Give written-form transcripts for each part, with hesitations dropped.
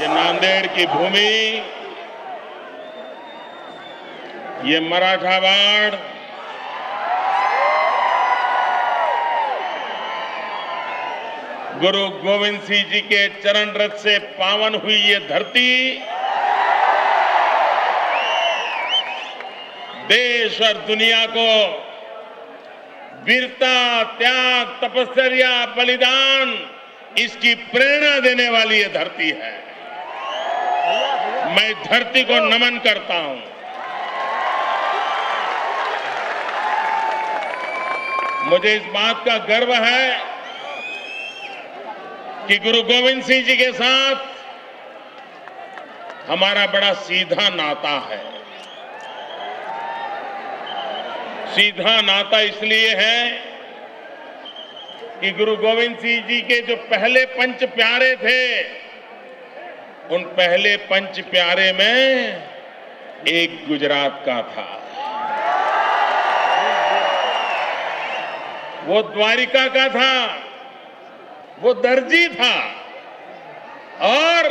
ये नांदेड़ की भूमि, ये मराठावाड़, गुरु गोविंद सिंह जी के चरण रथ से पावन हुई ये धरती देश और दुनिया को वीरता, त्याग, तपस्या, बलिदान इसकी प्रेरणा देने वाली ये धरती है। मैं धरती को नमन करता हूं। मुझे इस बात का गर्व है कि गुरु गोविंद सिंह जी के साथ हमारा बड़ा सीधा नाता है। सीधा नाता इसलिए है कि गुरु गोविंद सिंह जी के जो पहले पंच प्यारे थे, उन पहले पंच प्यारे में एक गुजरात का था, वो द्वारिका का था, वो दर्जी था और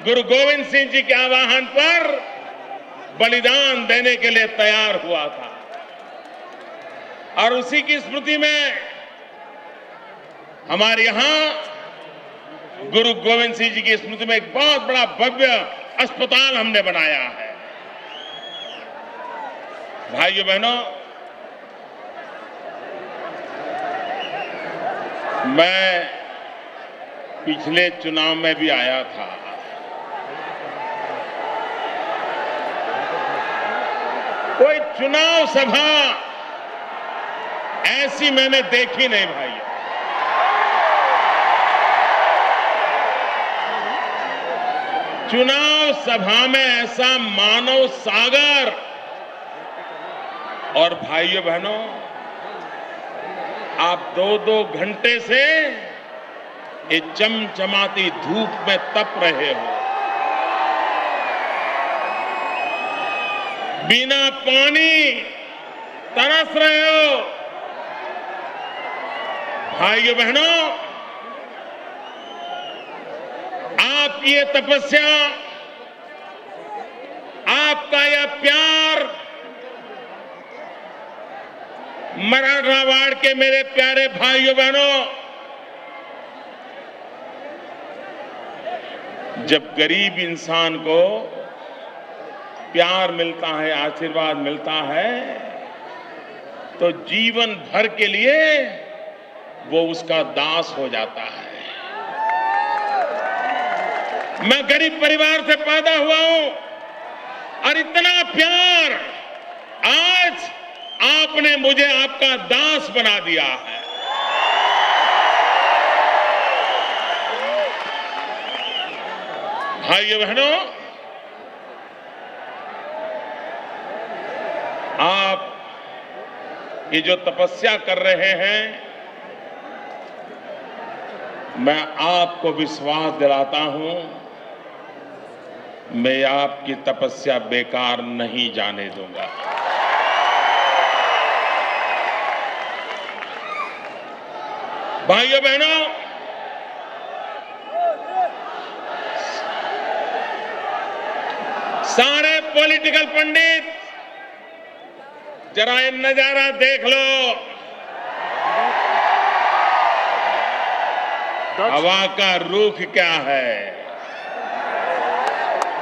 गुरु गोविंद सिंह जी के आह्वान पर बलिदान देने के लिए तैयार हुआ था। और उसी की स्मृति में हमारे यहां गुरु गोविंद सिंह जी की स्मृति में एक बहुत बड़ा भव्य अस्पताल हमने बनाया है। भाइयों बहनों, मैं पिछले चुनाव में भी आया था। कोई चुनाव सभा ऐसी मैंने देखी नहीं भाई। चुनाव सभा में ऐसा मानव सागर, और भाइयों बहनों, आप 2-2 घंटे से ये चमचमाती धूप में तप रहे हो, बिना पानी तरस रहे हो। भाइयों बहनों, आपकी ये तपस्या, आपका यह प्यार मराठावाड़ के मेरे प्यारे भाइयों बहनों, जब गरीब इंसान को प्यार मिलता है, आशीर्वाद मिलता है, तो जीवन भर के लिए वो उसका दास हो जाता है। मैं गरीब परिवार से पैदा हुआ हूं और इतना प्यार आज आपने मुझे आपका दास बना दिया है। भाइयों बहनों, आप ये जो तपस्या कर रहे हैं, मैं आपको विश्वास दिलाता हूं, मैं आपकी तपस्या बेकार नहीं जाने दूंगा। भाइयों बहनों, सारे पॉलिटिकल पंडित जरा ये नजारा देख लो। हवा का रुख क्या है,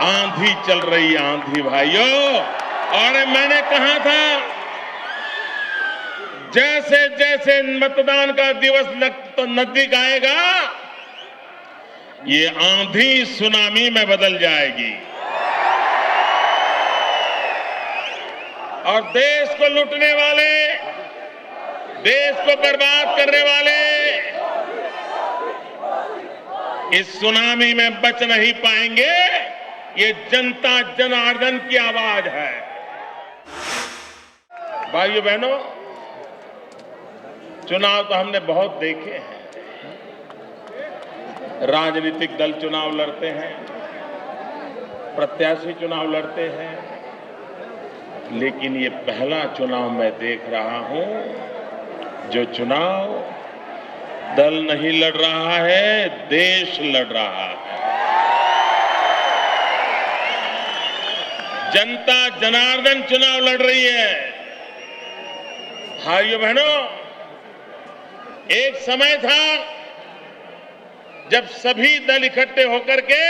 आंधी चल रही है, आंधी भाइयों। और मैंने कहा था, जैसे जैसे मतदान का दिवस नजदीक आएगा, ये आंधी सुनामी में बदल जाएगी और देश को लूटने वाले, देश को बर्बाद करने वाले इस सुनामी में बच नहीं पाएंगे। ये जनता जनार्दन की आवाज है। भाइयों बहनों, चुनाव तो हमने बहुत देखे हैं। राजनीतिक दल चुनाव लड़ते हैं, प्रत्याशी चुनाव लड़ते हैं, लेकिन ये पहला चुनाव मैं देख रहा हूं जो चुनाव दल नहीं लड़ रहा है, देश लड़ रहा है। जनता जनार्दन चुनाव लड़ रही है। भाइयों बहनों, एक समय था जब सभी दल इकट्ठे होकर के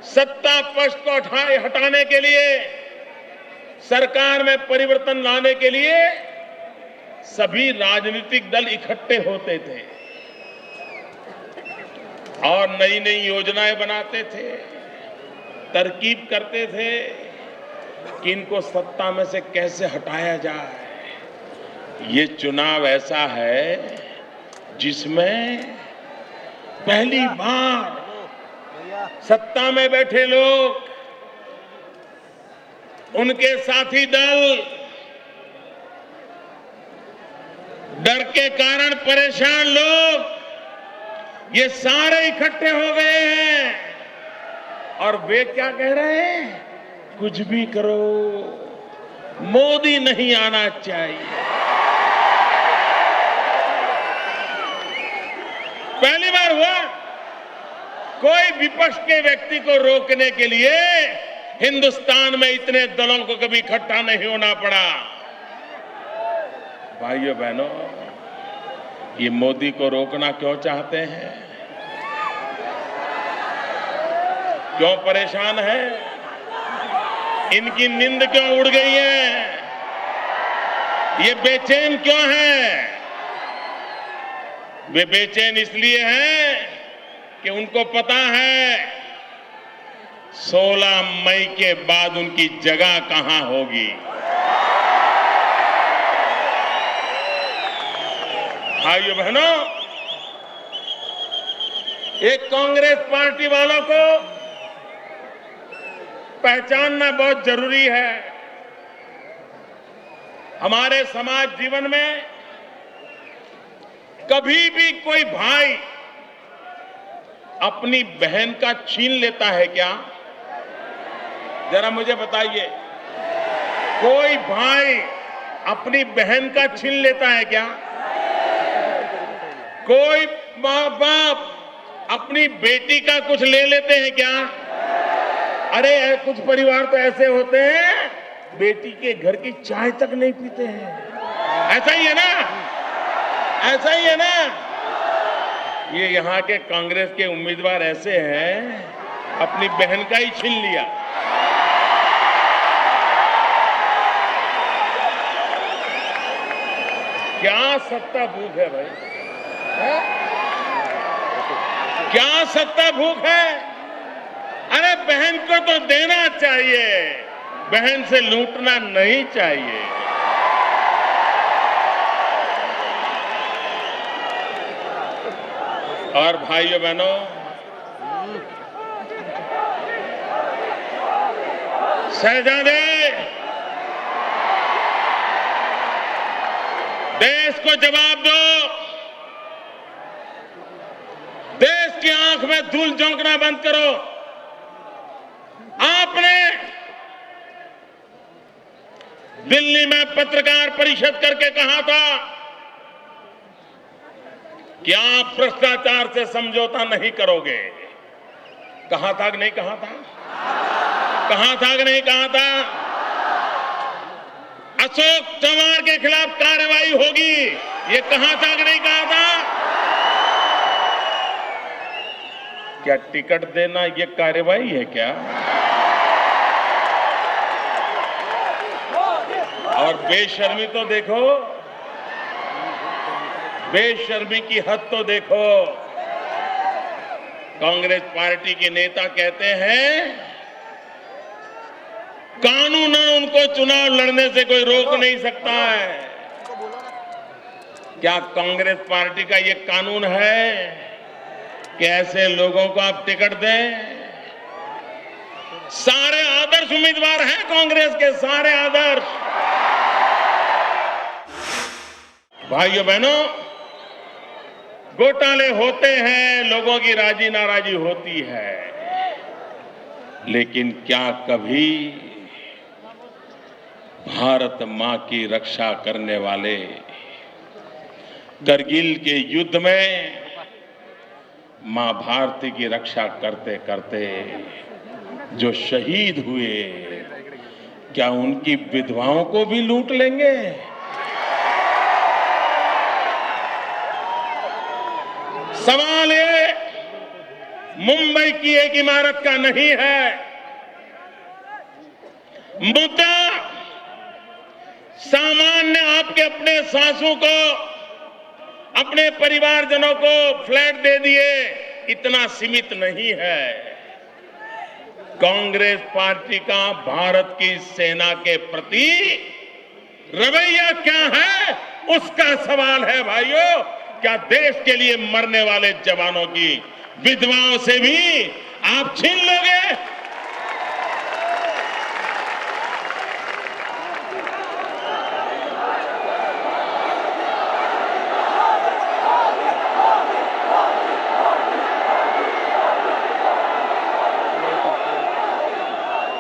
सत्ता पक्ष को हटाने के लिए, सरकार में परिवर्तन लाने के लिए सभी राजनीतिक दल इकट्ठे होते थे और नई नई योजनाएं बनाते थे, तरकीब करते थे कि इनको सत्ता में से कैसे हटाया जाए। ये चुनाव ऐसा है जिसमें पहली बार सत्ता में बैठे लोग, उनके साथी दल डर के कारण परेशान लोग, ये सारे इकट्ठे हो गए हैं और वे क्या कह रहे हैं? कुछ भी करो, मोदी नहीं आना चाहिए। पहली बार हुआ कोई विपक्ष के व्यक्ति को रोकने के लिए हिंदुस्तान में इतने दलों को कभी इकट्ठा नहीं होना पड़ा। भाइयों बहनों, ये मोदी को रोकना क्यों चाहते हैं? क्यों परेशान है? इनकी नींद क्यों उड़ गई है? ये बेचैन क्यों है? वे बेचैन इसलिए हैं कि उनको पता है 16 मई के बाद उनकी जगह कहां होगी। भाइयों बहनों, एक कांग्रेस पार्टी वालों को पहचानना बहुत जरूरी है। हमारे समाज जीवन में कभी भी कोई भाई अपनी बहन का छीन लेता है क्या? जरा मुझे बताइए, कोई भाई अपनी बहन का छीन लेता है क्या? कोई मां बाप अपनी बेटी का कुछ ले लेते हैं क्या? अरे कुछ परिवार तो ऐसे होते हैं, बेटी के घर की चाय तक नहीं पीते हैं। ऐसा ही है ना? ऐसा ही है ना? ये यहां के कांग्रेस के उम्मीदवार ऐसे हैं, अपनी बहन का ही छीन लिया। क्या सत्ता भूख है भाई? है? क्या सत्ता भूख है? अरे बहन को तो देना चाहिए, बहन से लूटना नहीं चाहिए। और भाइयों बहनों, शहजादे, देश को जवाब दो। देश की आंख में धूल झोंकना बंद करो। आपने दिल्ली में पत्रकार परिषद करके कहा था कि आप भ्रष्टाचार से समझौता नहीं करोगे। कहा था कि नहीं कहा था? कहा था कि नहीं कहा था? अशोक चव्हाण के खिलाफ कार्रवाई होगी, ये कहा था कि नहीं कहा था? क्या टिकट देना ये कार्रवाई है क्या? और बेशर्मी तो देखो, बेशर्मी की हद तो देखो। कांग्रेस पार्टी के नेता कहते हैं कानून उनको चुनाव लड़ने से कोई रोक नहीं सकता है। क्या कांग्रेस पार्टी का ये कानून है कि ऐसे लोगों को आप टिकट दें? सारे आदर्श उम्मीदवार हैं कांग्रेस के, सारे आदर्श। भाइयों बहनों, घोटाले होते हैं, लोगों की राजी नाराजी होती है, लेकिन क्या कभी भारत मां की रक्षा करने वाले करगिल के युद्ध में मां भारती की रक्षा करते करते जो शहीद हुए, क्या उनकी विधवाओं को भी लूट लेंगे? सवाल ये मुंबई की एक इमारत का नहीं है। मुद्दा सामान्य आपके अपने सासू को, अपने परिवारजनों को फ्लैट दे दिए, इतना सीमित नहीं है। कांग्रेस पार्टी का भारत की सेना के प्रति रवैया क्या है, उसका सवाल है भाइयों। क्या देश के लिए मरने वाले जवानों की विधवाओं से भी आप छीन लोगे?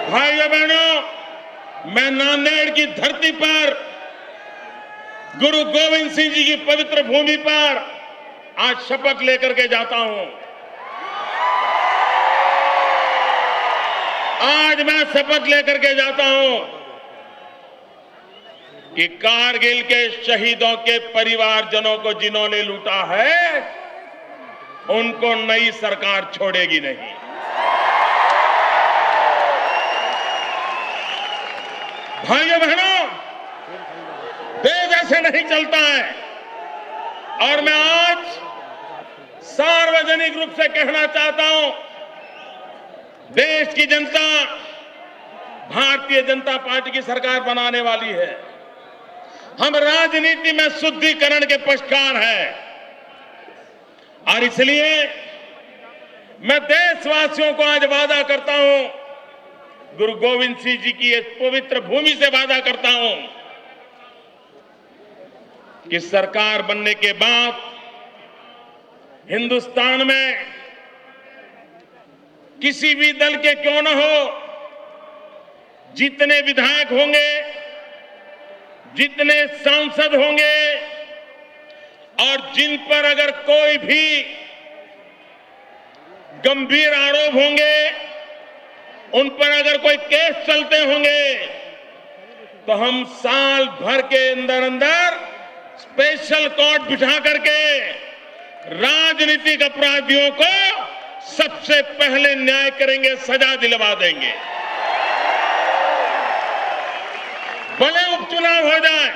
भाइयों बहनों, मैं नांदेड़ की धरती पर, गुरु गोविंद सिंह जी की पवित्र भूमि पर आज शपथ लेकर के जाता हूं। आज मैं शपथ लेकर के जाता हूं कि कारगिल के शहीदों के परिवारजनों को जिन्होंने लूटा है, उनको नई सरकार छोड़ेगी नहीं। भाइयों बहनों, देश ऐसे नहीं चलता है। और मैं आज सार्वजनिक रूप से कहना चाहता हूं, देश की जनता भारतीय जनता पार्टी की सरकार बनाने वाली है। हम राजनीति में शुद्धिकरण के पक्षकार हैं और इसलिए मैं देशवासियों को आज वादा करता हूं, गुरु गोविंद सिंह जी की इस पवित्र भूमि से वादा करता हूं कि सरकार बनने के बाद हिंदुस्तान में किसी भी दल के क्यों न हो, जितने विधायक होंगे, जितने सांसद होंगे और जिन पर अगर कोई भी गंभीर आरोप होंगे, उन पर अगर कोई केस चलते होंगे, तो हम साल भर के अंदर अंदर स्पेशल कोर्ट बिठा करके राजनीतिक अपराधियों को सबसे पहले न्याय करेंगे, सजा दिलवा देंगे। भले उपचुनाव हो जाए,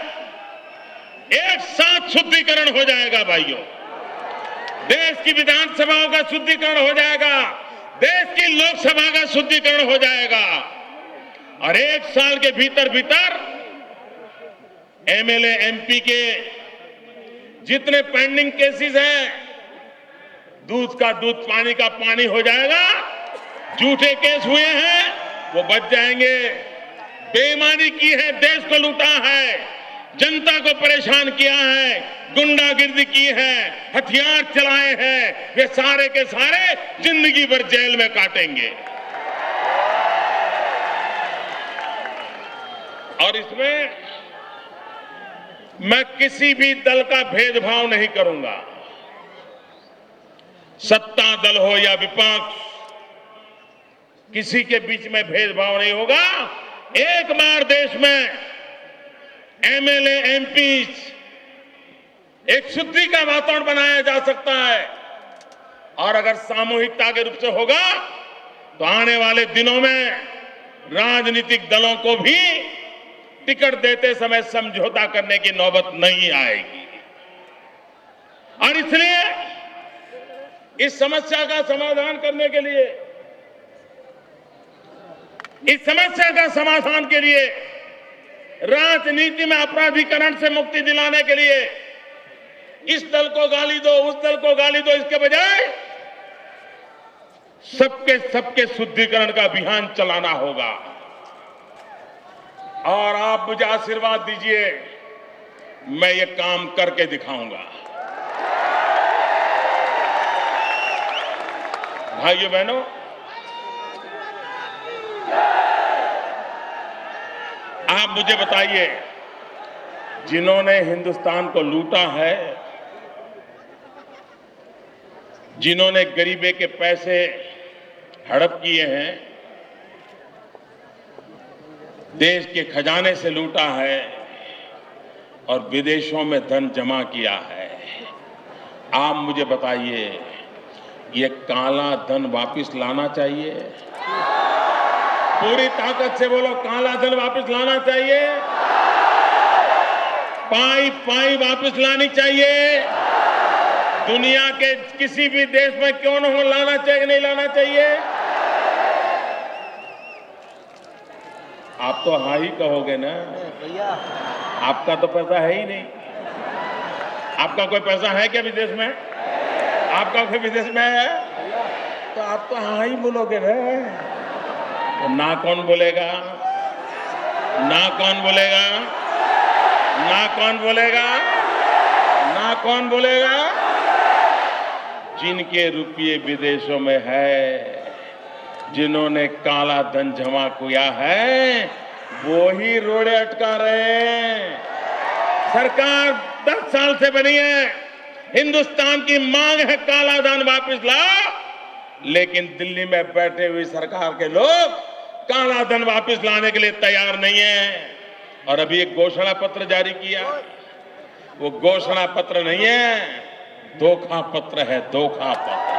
एक साथ शुद्धिकरण हो जाएगा भाइयों। देश की विधानसभाओं का शुद्धिकरण हो जाएगा, देश की लोकसभा का शुद्धिकरण हो जाएगा और एक साल के भीतर भीतर एमएलए एमपी के जितने पेंडिंग केसेस हैं, दूध का दूध पानी का पानी हो जाएगा। झूठे केस हुए हैं वो बच जाएंगे। बेईमानी की है, देश को लूटा है, जनता को परेशान किया है, गुंडागिर्दी की है, हथियार चलाए हैं, वे सारे के सारे जिंदगी भर जेल में काटेंगे। और इसमें मैं किसी भी दल का भेदभाव नहीं करूंगा। सत्ता दल हो या विपक्ष, किसी के बीच में भेदभाव नहीं होगा। एक बार देश में एमएलए एमपी एक शुद्धि का वातावरण बनाया जा सकता है और अगर सामूहिकता के रूप से होगा तो आने वाले दिनों में राजनीतिक दलों को भी टिकट देते समय समझौता करने की नौबत नहीं आएगी। और इसलिए इस समस्या का समाधान करने के लिए, इस समस्या का समाधान के लिए, राजनीति में अपराधीकरण से मुक्ति दिलाने के लिए इस दल को गाली दो, उस दल को गाली दो, इसके बजाय सबके शुद्धिकरण का अभियान चलाना होगा। और आप मुझे आशीर्वाद दीजिए, मैं ये काम करके दिखाऊंगा। भाइयों बहनों, आप मुझे बताइए, जिन्होंने हिंदुस्तान को लूटा है, जिन्होंने गरीबे के पैसे हड़प किए हैं, देश के खजाने से लूटा है और विदेशों में धन जमा किया है। आप मुझे बताइए, ये काला धन वापस लाना चाहिए? पूरी ताकत से बोलो, काला धन वापस लाना चाहिए? पाई पाई वापस लानी चाहिए? दुनिया के किसी भी देश में क्यों न हो, लाना चाहिए नहीं लाना चाहिए? आप तो हाँ ही कहोगे ना भैया, आपका तो पैसा है ही नहीं। आपका कोई पैसा है क्या विदेश में? आपका कोई विदेश में है तो आप तो हाँ ही बोलोगे ना। तो ना कौन बोलेगा? ना कौन बोलेगा? ना कौन बोलेगा? ना कौन बोलेगा? जिनके रुपये विदेशों में है, जिन्होंने काला धन जमा किया है, वो ही रोड़े अटका रहे हैं। सरकार 10 साल से बनी है, हिंदुस्तान की मांग है काला धन वापस लाओ, लेकिन दिल्ली में बैठे हुए सरकार के लोग काला धन वापस लाने के लिए तैयार नहीं है। और अभी एक घोषणा पत्र जारी किया, वो घोषणा पत्र नहीं है, धोखा पत्र है, धोखा पत्र।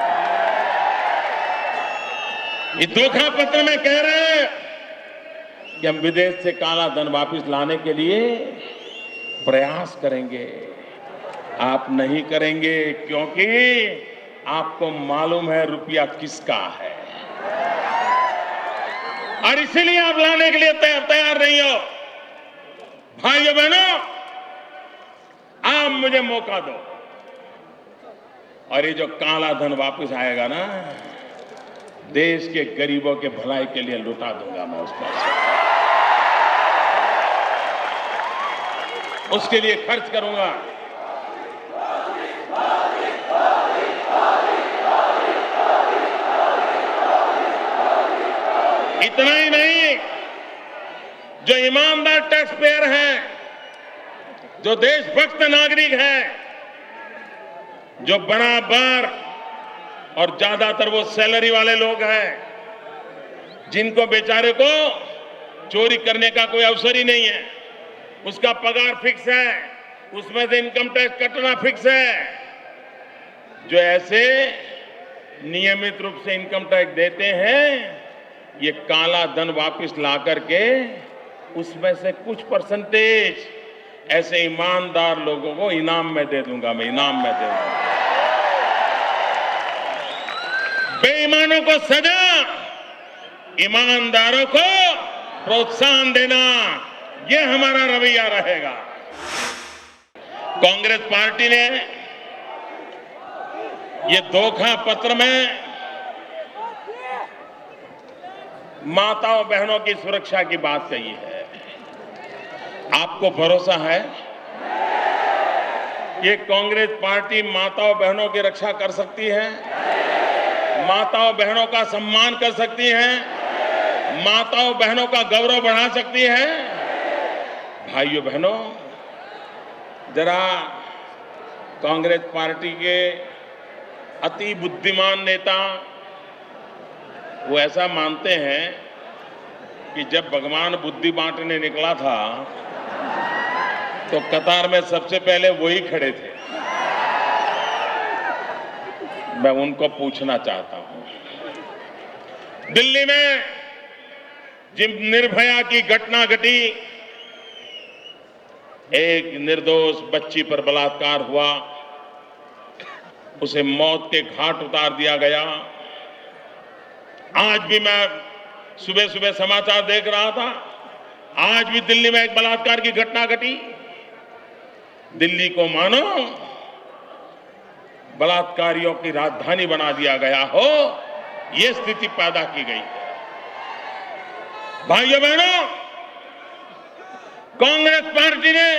ये धोखा पत्र में कह रहे हैं कि हम विदेश से काला धन वापस लाने के लिए प्रयास करेंगे। आप नहीं करेंगे क्योंकि आपको मालूम है रुपया किसका है, और इसीलिए आप लाने के लिए तैयार नहीं हो। भाइयों बहनों, आप मुझे मौका दो और ये जो काला धन वापस आएगा ना, देश के गरीबों के भलाई के लिए लुटा दूंगा मैं उस पैसे, उसके लिए खर्च करूंगा। इतना ही नहीं, जो ईमानदार टैक्स पेयर हैं, जो देशभक्त नागरिक हैं, जो बराबर और ज्यादातर वो सैलरी वाले लोग हैं, जिनको बेचारे को चोरी करने का कोई अवसर ही नहीं है, उसका पगार फिक्स है, उसमें से इनकम टैक्स कटना फिक्स है, जो ऐसे नियमित रूप से इनकम टैक्स देते हैं, ये काला धन वापस ला करके उसमें से कुछ परसेंटेज ऐसे ईमानदार लोगों को इनाम में दे दूंगा, मैं इनाम में दे दूंगा। बेईमानों को सजा, ईमानदारों को प्रोत्साहन देना, यह हमारा रवैया रहेगा। कांग्रेस पार्टी ने ये धोखा पत्र में माताओं बहनों की सुरक्षा की बात कही है। आपको भरोसा है कि कांग्रेस पार्टी माताओं बहनों की रक्षा कर सकती है, माताओं बहनों का सम्मान कर सकती है, माताओं बहनों का गौरव बढ़ा सकती है? भाइयों बहनों, जरा कांग्रेस पार्टी के अति बुद्धिमान नेता वो ऐसा मानते हैं कि जब भगवान बुद्धि बांटने निकला था तो कतार में सबसे पहले वही खड़े थे। मैं उनको पूछना चाहता हूं, दिल्ली में जिन निर्भया की घटना घटी, एक निर्दोष बच्ची पर बलात्कार हुआ, उसे मौत के घाट उतार दिया गया। आज भी मैं सुबह सुबह समाचार देख रहा था, आज भी दिल्ली में एक बलात्कार की घटना घटी। दिल्ली को मानो बलात्कारियों की राजधानी बना दिया गया हो, यह स्थिति पैदा की गई है। भाइयों बहनों, कांग्रेस पार्टी ने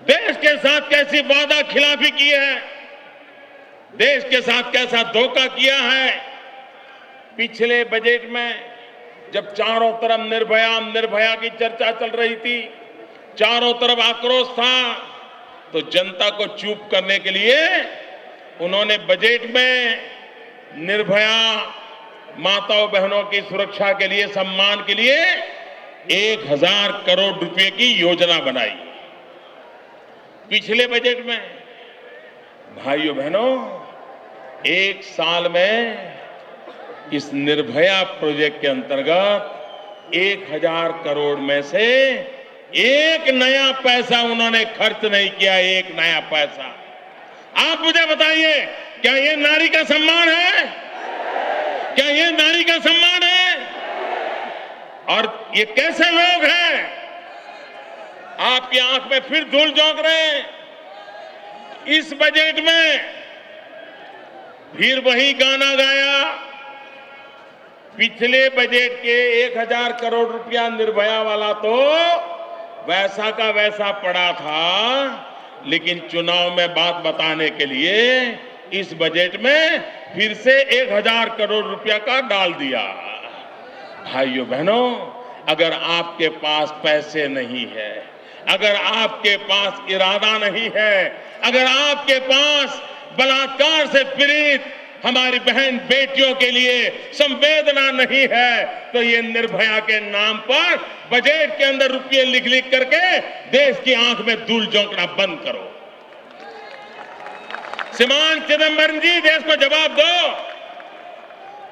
देश के साथ कैसी वादा खिलाफी की है, देश के साथ कैसा धोखा किया है। पिछले बजट में जब चारों तरफ निर्भया की चर्चा चल रही थी, चारों तरफ आक्रोश था, तो जनता को चुप करने के लिए उन्होंने बजट में निर्भया माताओं बहनों की सुरक्षा के लिए, सम्मान के लिए 1000 करोड़ रुपए की योजना बनाई। पिछले बजट में भाइयों बहनों, एक साल में इस निर्भया प्रोजेक्ट के अंतर्गत 1000 करोड़ में से एक नया पैसा उन्होंने खर्च नहीं किया, एक नया पैसा। आप मुझे बताइए, क्या ये नारी का सम्मान है? क्या ये नारी का सम्मान है? और ये कैसे लोग हैं? आपकी आंख में फिर धूल झोंक रहे हैं। इस बजट में फिर वही गाना गाया। पिछले बजट के 1000 करोड़ रुपया निर्भया वाला तो वैसा का वैसा पड़ा था, लेकिन चुनाव में बात बताने के लिए इस बजट में फिर से 1000 करोड़ रुपया का डाल दिया। भाइयों बहनों, अगर आपके पास पैसे नहीं है, अगर आपके पास इरादा नहीं है, अगर आपके पास बलात्कार से पीड़ित हमारी बहन बेटियों के लिए संवेदना नहीं है, तो ये निर्भया के नाम पर बजट के अंदर रुपये लिख लिख करके देश की आंख में धूल झोंकना बंद करो। श्रीमान चिदंबरम जी, देश को जवाब दो,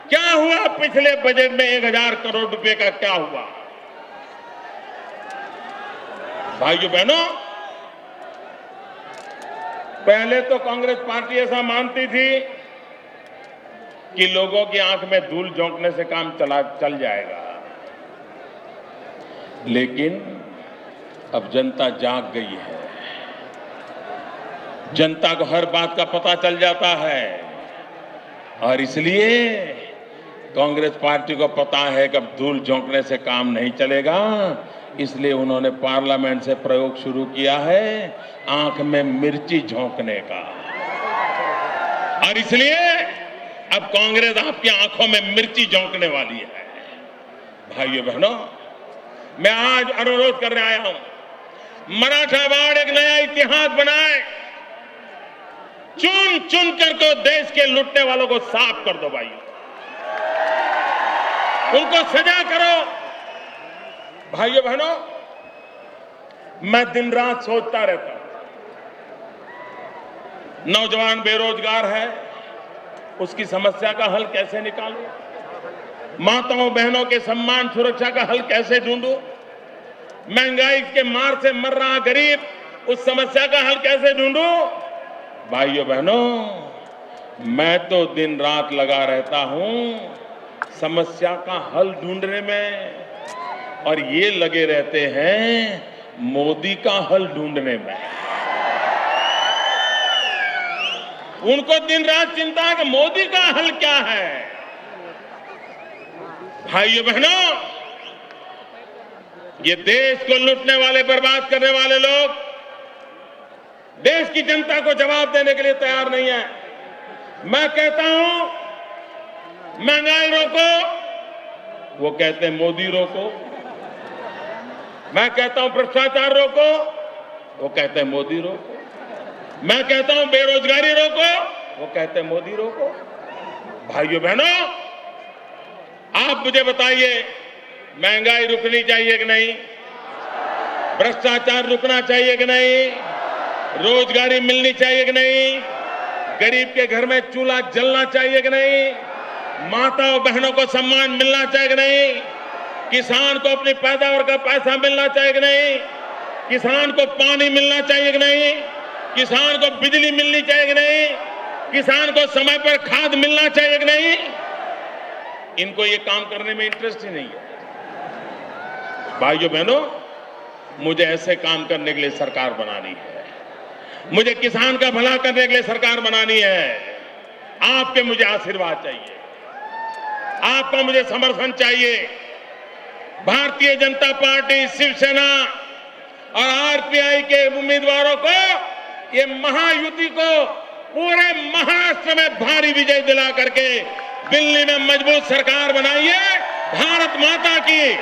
क्या हुआ पिछले बजट में 1000 करोड़ रुपए का क्या हुआ? भाइयों बहनों, पहले तो कांग्रेस पार्टी ऐसा मानती थी कि लोगों की आंख में धूल झोंकने से काम चल जाएगा, लेकिन अब जनता जाग गई है। जनता को हर बात का पता चल जाता है और इसलिए कांग्रेस पार्टी को पता है कि अब धूल झोंकने से काम नहीं चलेगा, इसलिए उन्होंने पार्लियामेंट से प्रयोग शुरू किया है आंख में मिर्ची झोंकने का। और इसलिए अब कांग्रेस आपकी आंखों में मिर्ची झोंकने वाली है। भाइयों बहनों, मैं आज अनुरोध करने आया हूं, मराठा वाड़ एक नया इतिहास बनाए, चुन चुन करके देश के लुटने वालों को साफ कर दो भाई, उनको सजा करो। भाइयों बहनों, मैं दिन रात सोचता रहता हूं, नौजवान बेरोजगार है, उसकी समस्या का हल कैसे निकालूं? माताओं बहनों के सम्मान सुरक्षा का हल कैसे ढूंढूं? महंगाई के मार से मर रहा गरीब, उस समस्या का हल कैसे ढूंढूं? भाइयों बहनों, मैं तो दिन रात लगा रहता हूं समस्या का हल ढूंढने में, और ये लगे रहते हैं मोदी का हल ढूंढने में। उनको दिन रात चिंता है कि मोदी का हल क्या है। भाइयों बहनों, ये देश को लूटने वाले, बर्बाद करने वाले लोग देश की जनता को जवाब देने के लिए तैयार नहीं है। मैं कहता हूं महंगाई रोको, वो कहते हैं मोदी रोको। मैं कहता हूं भ्रष्टाचार रोको, वो कहते हैं मोदी रोको। मैं कहता हूं बेरोजगारी रोको, वो कहते हैं मोदी रोको। भाइयों बहनों, आप मुझे बताइए, महंगाई रुकनी चाहिए कि नहीं? भ्रष्टाचार रुकना चाहिए कि नहीं? रोजगारी मिलनी चाहिए कि नहीं? गरीब के घर में चूल्हा जलना चाहिए कि नहीं? माताओं बहनों को सम्मान मिलना चाहिए कि नहीं? किसान को अपनी पैदावार का पैसा मिलना चाहिए कि नहीं? किसान को पानी मिलना चाहिए कि नहीं? किसान को बिजली मिलनी चाहिए कि नहीं? किसान को समय पर खाद मिलना चाहिए कि नहीं? इनको ये काम करने में इंटरेस्ट ही नहीं है। भाइयों बहनों, मुझे ऐसे काम करने के लिए सरकार बनानी है। मुझे किसान का भला करने के लिए सरकार बनानी है। आपके मुझे आशीर्वाद चाहिए, आपका मुझे समर्थन चाहिए। भारतीय जनता पार्टी, शिवसेना और आरपीआई के उम्मीदवारों को, ये महायुति को पूरे महाराष्ट्र में भारी विजय दिला करके दिल्ली में मजबूत सरकार बनाइए। भारत माता की